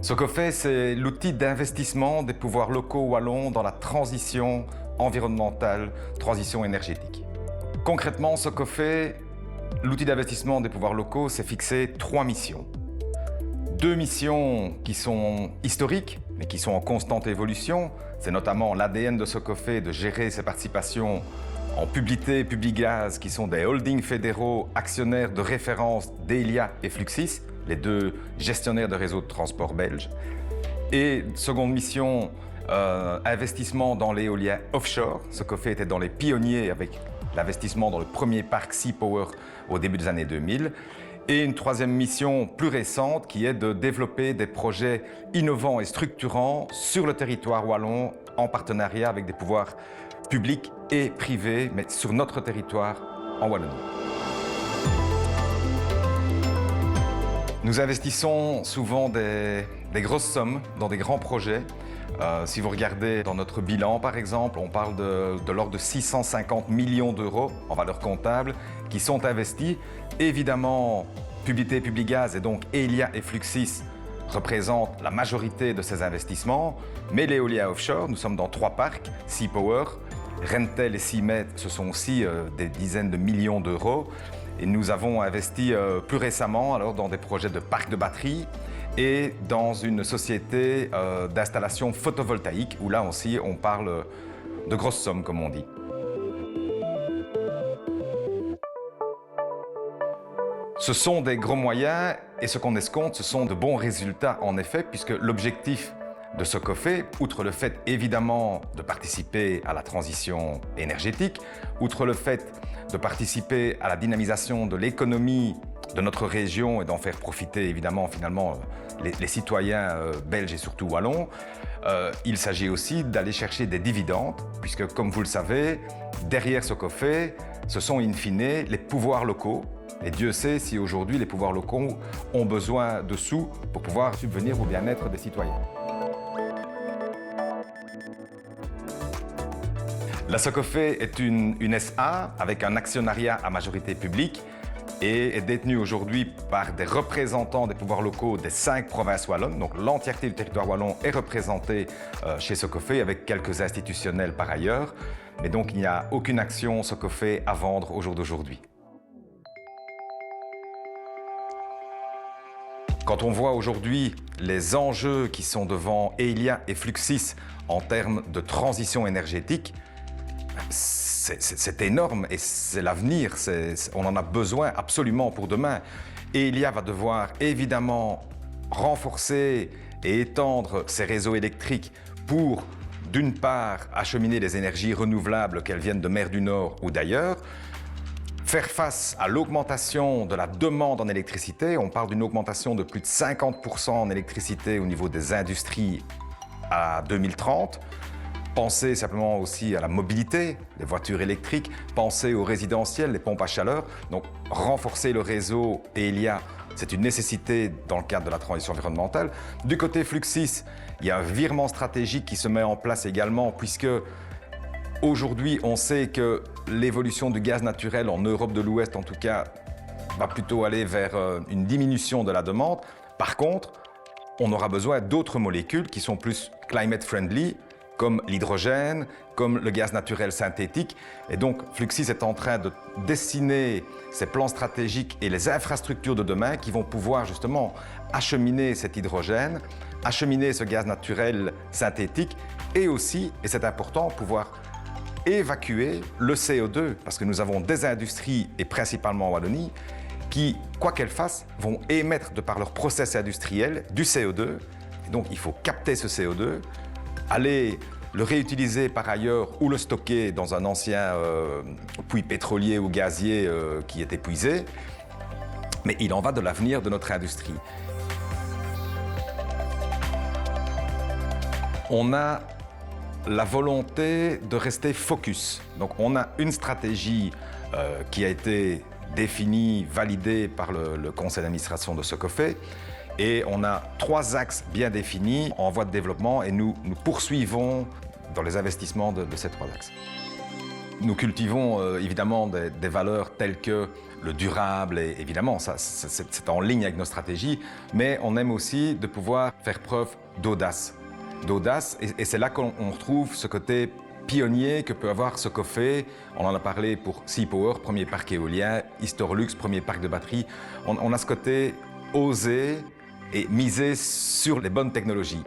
Socofé, c'est l'outil d'investissement des pouvoirs locaux wallons dans la transition environnementale, transition énergétique. Concrètement, Socofé, l'outil d'investissement des pouvoirs locaux, s'est fixé 3 missions. 2 missions qui sont historiques, mais qui sont en constante évolution. C'est notamment l'ADN de Socofé de gérer ses participations en Publité et Publigaz, qui sont des holdings fédéraux actionnaires de référence d'Elia et Fluxys, les 2 gestionnaires de réseaux de transport belges. Et seconde mission, investissement dans l'éolien offshore. Socofé était dans les pionniers avec l'investissement dans le premier parc Sea Power au début des années 2000. Et une 3e mission plus récente qui est de développer des projets innovants et structurants sur le territoire wallon en partenariat avec des pouvoirs publics et privés, mais sur notre territoire en Wallonie. Nous investissons souvent des grosses sommes dans des grands projets. Si vous regardez dans notre bilan, par exemple, on parle de l'ordre de 650 millions d'euros en valeur comptable qui sont investis. Évidemment, Publité, Publigaz et donc Elia et Fluxys représentent la majorité de ces investissements. Mais l'éolien offshore, nous sommes dans 3 parcs, Sea Power, Rentel et Seamed, ce sont aussi des dizaines de millions d'euros. Et nous avons investi plus récemment alors, dans des projets de parcs de batteries et dans une société d'installation photovoltaïque où là aussi on parle de grosses sommes comme on dit. Ce sont des gros moyens et ce qu'on escompte, ce sont de bons résultats en effet puisque l'objectif de Socofé, outre le fait évidemment de participer à la transition énergétique, outre le fait de participer à la dynamisation de l'économie de notre région et d'en faire profiter évidemment finalement les citoyens belges et surtout wallons, il s'agit aussi d'aller chercher des dividendes puisque comme vous le savez, derrière Socofé, ce sont in fine les pouvoirs locaux. Et Dieu sait si aujourd'hui les pouvoirs locaux ont besoin de sous pour pouvoir subvenir au bien-être des citoyens. La Socofé est une SA avec un actionnariat à majorité publique et est détenue aujourd'hui par des représentants des pouvoirs locaux des 5 provinces wallonnes. Donc l'entièreté du territoire wallon est représentée chez Socofé avec quelques institutionnels par ailleurs. Mais donc il n'y a aucune action Socofé à vendre au jour d'aujourd'hui. Quand on voit aujourd'hui les enjeux qui sont devant Elia et Fluxys en termes de transition énergétique, c'est énorme et c'est l'avenir, on en a besoin absolument pour demain. Elia va devoir évidemment renforcer et étendre ses réseaux électriques pour, d'une part, acheminer les énergies renouvelables, qu'elles viennent de mer du Nord ou d'ailleurs, faire face à l'augmentation de la demande en électricité. On parle d'une augmentation de plus de 50% en électricité au niveau des industries à 2030. Pensez simplement aussi à la mobilité, les voitures électriques, pensez aux résidentiels, les pompes à chaleur. Donc renforcer le réseau Elia, c'est une nécessité dans le cadre de la transition environnementale. Du côté Fluxys, il y a un virement stratégique qui se met en place également puisque aujourd'hui, on sait que l'évolution du gaz naturel en Europe de l'Ouest, en tout cas, va plutôt aller vers une diminution de la demande. Par contre, on aura besoin d'autres molécules qui sont plus climate friendly, comme l'hydrogène, comme le gaz naturel synthétique. Et donc, Fluxys est en train de dessiner ses plans stratégiques et les infrastructures de demain qui vont pouvoir justement acheminer cet hydrogène, acheminer ce gaz naturel synthétique et aussi, et c'est important, pouvoir évacuer le CO2, parce que nous avons des industries, et principalement en Wallonie, qui, quoi qu'elles fassent, vont émettre de par leur process industriel du CO2. Et donc il faut capter ce CO2, aller le réutiliser par ailleurs ou le stocker dans un ancien puits pétrolier ou gazier qui est épuisé. Mais il en va de l'avenir de notre industrie. On a la volonté de rester focus. Donc on a une stratégie qui a été définie, validée par le conseil d'administration de Socofé et on a 3 axes bien définis en voie de développement et nous poursuivons dans les investissements de ces 3 axes. Nous cultivons évidemment des valeurs telles que le durable, et évidemment, c'est en ligne avec nos stratégies, mais on aime aussi de pouvoir faire preuve d'audace. Et c'est là qu'on retrouve ce côté pionnier que peut avoir Socofé. On en a parlé pour Seapower, premier parc éolien, Historlux, premier parc de batterie. On a ce côté oser et miser sur les bonnes technologies.